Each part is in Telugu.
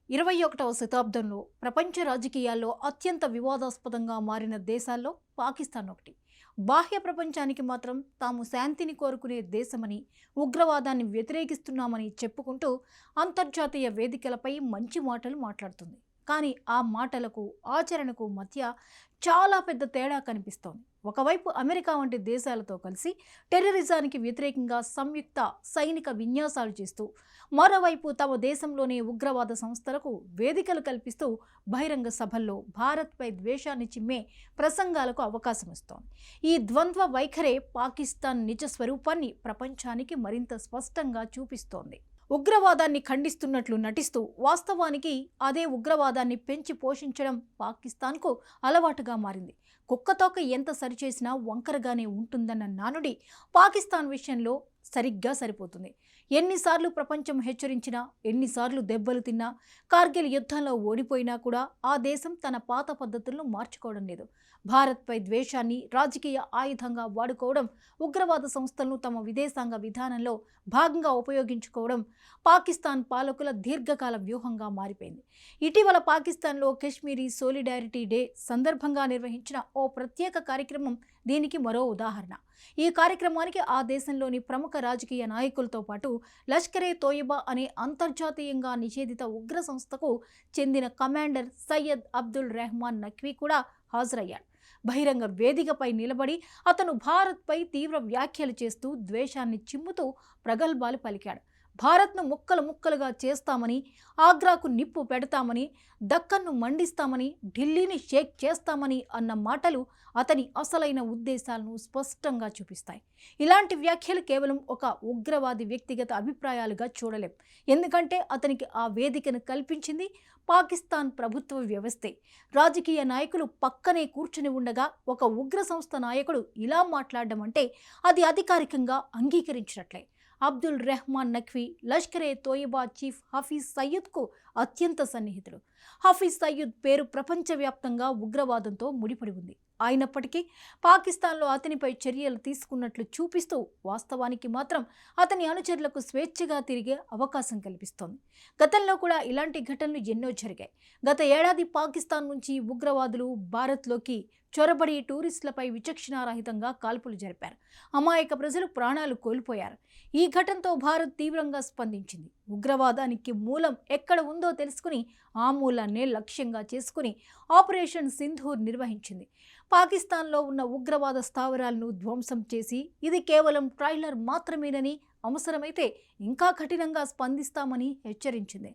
21వ శతాబ్దంలో ప్రపంచ రాజకీయాల్లో అత్యంత వివాదాస్పదంగా మారిన దేశాల్లో పాకిస్తాన్ ఒకటి. బాహ్య ప్రపంచానికి మాత్రం తాము శాంతిని కోరుకునే దేశమని, ఉగ్రవాదాన్ని వ్యతిరేకిస్తున్నామని చెప్పుకుంటూ అంతర్జాతీయ వేదికలపై మంచి మాటలు మాట్లాడుతుంది. కానీ ఆ మాటలకు, ఆచరణకు మధ్య చాలా పెద్ద తేడా కనిపిస్తోంది. ఒకవైపు అమెరికా వంటి దేశాలతో కలిసి టెర్రరిజానికి వ్యతిరేకంగా సంయుక్త సైనిక విన్యాసాలు చేస్తూ, మరోవైపు తమ దేశంలోనే ఉగ్రవాద సంస్థలకు వేదికలు కల్పిస్తూ బహిరంగ సభల్లో భారత్పై ద్వేషాన్ని చిమ్మే ప్రసంగాలకు అవకాశం ఇస్తోంది. ఈ ద్వంద్వ వైఖరే పాకిస్తాన్ నిజ స్వరూపాన్ని ప్రపంచానికి మరింత స్పష్టంగా చూపిస్తోంది. ఉగ్రవాదాన్ని ఖండిస్తున్నట్లు నటిస్తూ వాస్తవానికి అదే ఉగ్రవాదాన్ని పెంచి పోషించడం పాకిస్తాన్కు అలవాటుగా మారింది. కుక్కతోక ఎంత సరిచేసినా వంకరగానే ఉంటుందన్న నానుడి పాకిస్తాన్ విషయంలో సరిగ్గా సరిపోతుంది. ఎన్నిసార్లు ప్రపంచం హెచ్చరించినా, ఎన్నిసార్లు దెబ్బలు తిన్నా, కార్గిల్ యుద్ధంలో ఓడిపోయినా కూడా ఆ దేశం తన పాత పద్ధతులను మార్చుకోవడం లేదు. భారత్పై ద్వేషాన్ని రాజకీయ ఆయుధంగా వాడుకోవడం, ఉగ్రవాద సంస్థలను తమ విదేశాంగ విధానంలో భాగంగా ఉపయోగించుకోవడం పాకిస్తాన్ పాలకుల దీర్ఘకాల వ్యూహంగా మారిపోయింది. ఇటీవల పాకిస్తాన్లో కాశ్మీరీ సోలిడారిటీ డే సందర్భంగా నిర్వహించిన ఓ ప్రత్యేక కార్యక్రమం దీనికి మరో ఉదాహరణ. ఈ కార్యక్రమానికి ఆ దేశంలోని ప్రముఖ రాజకీయ నాయకులతో పాటు లష్కరే తోయిబా అనే అంతర్జాతీయంగా నిషేధిత ఉగ్ర సంస్థకు చెందిన కమాండర్ సయ్యద్ అబ్దుల్ రెహమాన్ నఖ్వీ కూడా హాజరయ్యాడు. బహిరంగ వేదికపై నిలబడి అతను భారత్పై తీవ్ర వ్యాఖ్యలు చేస్తూ ద్వేషాన్ని చిమ్ముతూ ప్రగల్భాలు పలికాడు. భారత్ను ముక్కలు ముక్కలుగా చేస్తామని, ఆగ్రాకు నిప్పు పెడతామని, దక్కన్ను మండిస్తామని, ఢిల్లీని షేక్ చేస్తామని అన్న మాటలు అతని అసలైన ఉద్దేశాలను స్పష్టంగా చూపిస్తాయి. ఇలాంటి వ్యాఖ్యలు కేవలం ఒక ఉగ్రవాది వ్యక్తిగత అభిప్రాయాలుగా చూడలేం. ఎందుకంటే అతనికి ఆ వేదికను కల్పించింది పాకిస్తాన్ ప్రభుత్వ వ్యవస్థే. రాజకీయ నాయకులు పక్కనే కూర్చుని ఉండగా ఒక ఉగ్ర సంస్థ నాయకుడు ఇలా మాట్లాడడం అంటే అది అధికారికంగా అంగీకరించినట్లే. అబ్దుల్ రెహమాన్ నఖ్వీ లష్కరే తోయిబా చీఫ్ హఫీజ్ సయ్యద్కు అత్యంత సన్నిహితుడు. హఫీజ్ సయ్యద్ పేరు ప్రపంచవ్యాప్తంగా ఉగ్రవాదంతో ముడిపడి ఉంది. అయినప్పటికీ పాకిస్తాన్లో అతనిపై చర్యలు తీసుకున్నట్లు చూపిస్తూ వాస్తవానికి మాత్రం అతని అనుచరులకు స్వేచ్ఛగా తిరిగే అవకాశం కల్పిస్తోంది. గతంలో కూడా ఇలాంటి ఘటనలు ఎన్నో జరిగాయి. గత ఏడాది పాకిస్తాన్ నుంచి ఉగ్రవాదులు భారత్లోకి చొరబడి టూరిస్టులపై విచక్షణారహితంగా కాల్పులు జరిపారు. అమాయక ప్రజలు ప్రాణాలు కోల్పోయారు. ఈ ఘటనతో భారత్ తీవ్రంగా స్పందించింది. ఉగ్రవాదానికి మూలం ఎక్కడ ఉందో తెలుసుకుని ఆ మూలాన్నే లక్ష్యంగా చేసుకుని ఆపరేషన్ సింధూర్ నిర్వహించింది. పాకిస్తాన్లో ఉన్న ఉగ్రవాద స్థావరాలను ధ్వంసం చేసి ఇది కేవలం ట్రైలర్ మాత్రమేనని, అవసరమైతే ఇంకా కఠినంగా స్పందిస్తామని హెచ్చరించింది.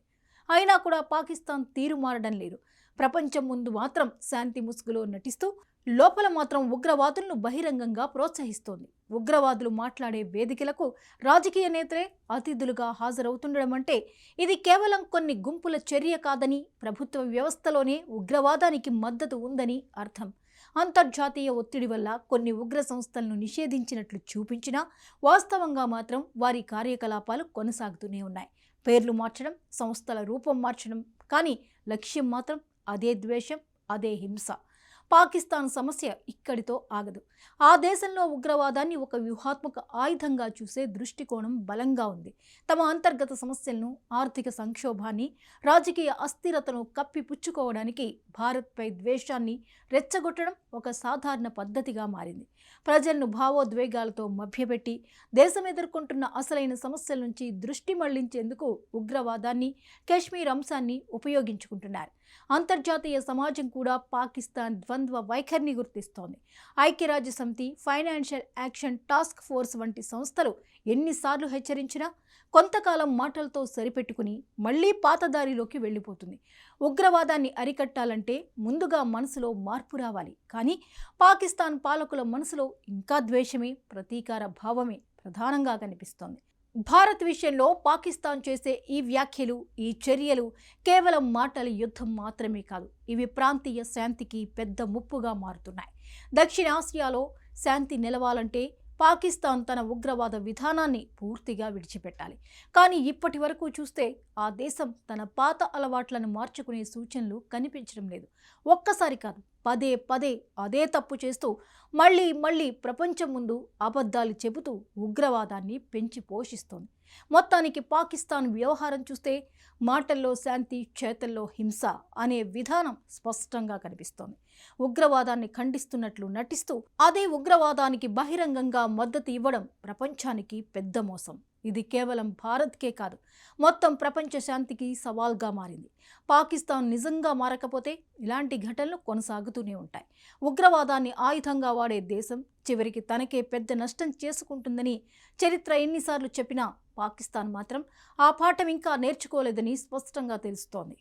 అయినా కూడా పాకిస్తాన్ తీరు మారడం లేదు. ప్రపంచం ముందు మాత్రం శాంతి ముసుగులో నటిస్తూ లోపల మాత్రం ఉగ్రవాదులను బహిరంగంగా ప్రోత్సహిస్తోంది. ఉగ్రవాదులు మాట్లాడే వేదికలకు రాజకీయ నేతలే అతిథులుగా హాజరవుతుండడం అంటే ఇది కేవలం కొన్ని గుంపుల చర్య కాదని, ప్రభుత్వ వ్యవస్థలోనే ఉగ్రవాదానికి మద్దతు ఉందని అర్థం. అంతర్జాతీయ ఒత్తిడి వల్ల కొన్ని ఉగ్ర సంస్థలను నిషేధించినట్లు చూపించినా వాస్తవంగా మాత్రం వారి కార్యకలాపాలు కొనసాగుతూనే ఉన్నాయి. పేర్లు మార్చడం, సంస్థల రూపం మార్చడం, కానీ లక్ష్యం మాత్రం అదే ద్వేషం, అదే హింస. పాకిస్తాన్ సమస్య ఇక్కడితో ఆగదు. ఆ దేశంలో ఉగ్రవాదాన్ని ఒక వ్యూహాత్మక ఆయుధంగా చూసే దృష్టికోణం బలంగా ఉంది. తమ అంతర్గత సమస్యలను, ఆర్థిక సంక్షోభాన్ని, రాజకీయ అస్థిరతను కప్పిపుచ్చుకోవడానికి భారత్పై ద్వేషాన్ని రెచ్చగొట్టడం ఒక సాధారణ పద్ధతిగా మారింది. ప్రజలను భావోద్వేగాలతో మభ్యపెట్టి దేశం ఎదుర్కొంటున్న అసలైన సమస్యల నుంచి దృష్టి మళ్లించేందుకు ఉగ్రవాదాన్ని, కాశ్మీర్ అంశాన్ని ఉపయోగించుకుంటున్నారు. అంతర్జాతీయ సమాజం కూడా పాకిస్తాన్ ద్వంద్వ వైఖరిని గుర్తిస్తోంది. ఐక్యరాజ్యసమితి, ఫైనాన్షియల్ యాక్షన్ టాస్క్ ఫోర్స్ వంటి సంస్థలు ఎన్నిసార్లు హెచ్చరించినా కొంతకాలం మాటలతో సరిపెట్టుకుని మళ్లీ పాతదారిలోకి వెళ్ళిపోతుంది. ఉగ్రవాదాన్ని అరికట్టాలంటే ముందుగా మనసులో మార్పు రావాలి. కానీ పాకిస్తాన్ పాలకుల మనసులో ఇంకా ద్వేషమే, ప్రతీకార భావమే ప్రధానంగా కనిపిస్తోంది. భారత్ విషయంలో పాకిస్తాన్ చేసే ఈ వ్యాఖ్యలు, ఈ చర్యలు కేవలం మాటల యుద్ధం మాత్రమే కాదు, ఇవి ప్రాంతీయ శాంతికి పెద్ద ముప్పుగా మారుతున్నాయి. దక్షిణాసియాలో శాంతి నిలవాలంటే పాకిస్తాన్ తన ఉగ్రవాద విధానాన్ని పూర్తిగా విడిచిపెట్టాలి. కానీ ఇప్పటి వరకు చూస్తే ఆ దేశం తన పాత అలవాట్లను మార్చుకునే సూచనలు కనిపించడం లేదు. ఒక్కసారి కాదు, పదే పదే అదే తప్పు చేస్తూ మళ్ళీ మళ్ళీ ప్రపంచం ముందు అబద్ధాలు చెబుతూ ఉగ్రవాదాన్ని పెంచి పోషిస్తోంది. మొత్తానికి పాకిస్తాన్ వ్యవహారం చూస్తే మాటల్లో శాంతి, చేతల్లో హింస అనే విధానం స్పష్టంగా కనిపిస్తోంది. ఉగ్రవాదాన్ని ఖండిస్తున్నట్లు నటిస్తూ అదే ఉగ్రవాదానికి బహిరంగంగా మద్దతు ఇవ్వడం ప్రపంచానికి పెద్ద మోసం. ఇది కేవలం భారత్కే కాదు, మొత్తం ప్రపంచ శాంతికి సవాల్గా మారింది. పాకిస్తాన్ నిజంగా మారకపోతే ఇలాంటి ఘటనలు కొనసాగుతూనే ఉంటాయి. ఉగ్రవాదాన్ని ఆయుధంగా వాడే దేశం చివరికి తనకే పెద్ద నష్టం చేసుకుంటుందని చరిత్ర ఎన్నిసార్లు చెప్పినా పాకిస్తాన్ మాత్రం ఆ పాఠం ఇంకా నేర్చుకోలేదని స్పష్టంగా తెలుస్తోంది.